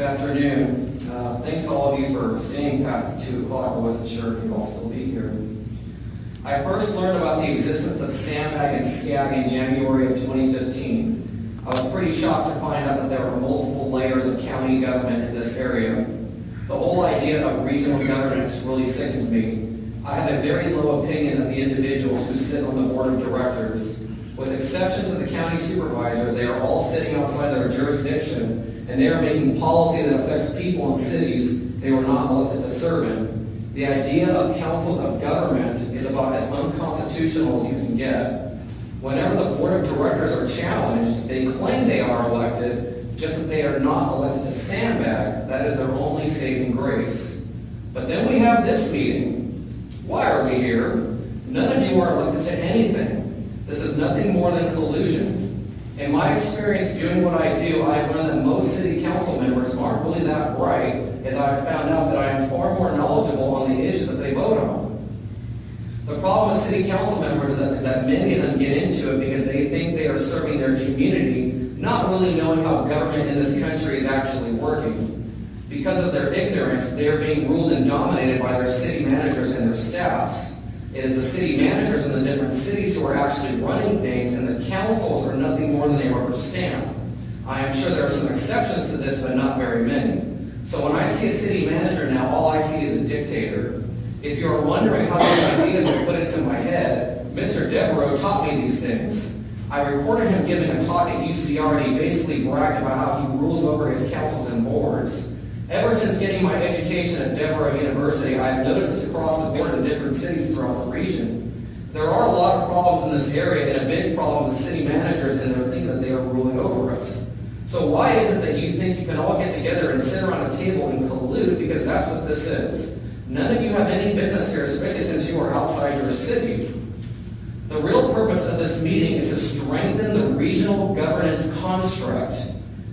afternoon. Thanks to all of you for staying past 2 o'clock. I wasn't sure if you'd all still be here. I first learned about the existence of sandbag and scag in January of 2015. I was pretty shocked to find out that there were multiple layers of county government in this area. The whole idea of regional governance really sickens me. I have a very low opinion of the individuals who sit on the board of directors. With exceptions of the county supervisors, they are all sitting outside their jurisdiction, and they are making policy that affects people in cities they were not elected to serve in. The idea of councils of government is about as unconstitutional as you can get. Whenever the board of directors are challenged, they claim they are elected, just that they are not elected to sandbag. That is their only saving grace. But then we have this meeting. Why are we here? None of you are elected to anything. This is nothing more than collusion. In my experience doing what I do, I've learned that most city council members aren't really that bright, as I've found out that I am far more knowledgeable on the issues that they vote on. The problem with city council members is that many of them get into it because they think they are serving their community, not really knowing how government in this country is actually working. Because of their ignorance, they are being ruled and dominated by their city managers and their staffs. It is the city managers in the different cities who are actually running things, and the councils are nothing more than a rubber stamp. I am sure there are some exceptions to this, but not very many. So when I see a city manager now, all I see is a dictator. If you are wondering how these ideas were put into my head, Mr. Devereaux taught me these things. I recorded him giving a talk at UCR, and he basically bragged about how he rules over his councils and boards. Ever since getting my education at Devereaux University, I have noticed this across the board in different cities throughout the region. There are a lot of problems in this area, and a big problem is the city managers and their thinking that they are ruling over us. So why is it that you think you can all get together and sit around a table and collude? Because that's what this is. None of you have any business here, especially since you are outside your city. The real purpose of this meeting is to strengthen the regional governance construct.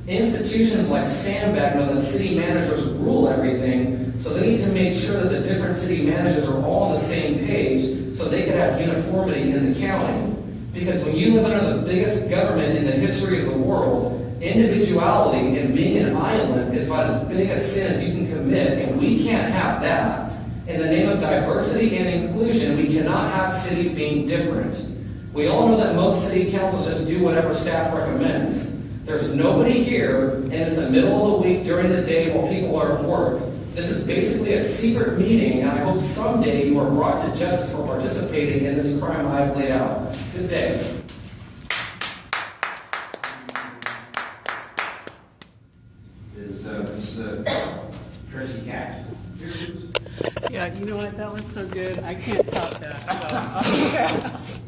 Institutions like sandbag know that city managers rule everything, so they need to make sure that the different city managers are all on the same page so they can have uniformity in the county. Because when you live under the biggest government in the history of the world, individuality and being an island is about as big a sin as you can commit, and we can't have that. In the name of diversity and inclusion, we cannot have cities being different. We all know that most city councils just do whatever staff recommends. There's nobody here, and it's the middle of the week during the day while people are at work. This is basically a secret meeting, and I hope someday you are brought to justice for participating in this crime I have laid out. Good day. Is Tracy Cat? Yeah, you know what? That was so good. I can't top that. So I'll pass.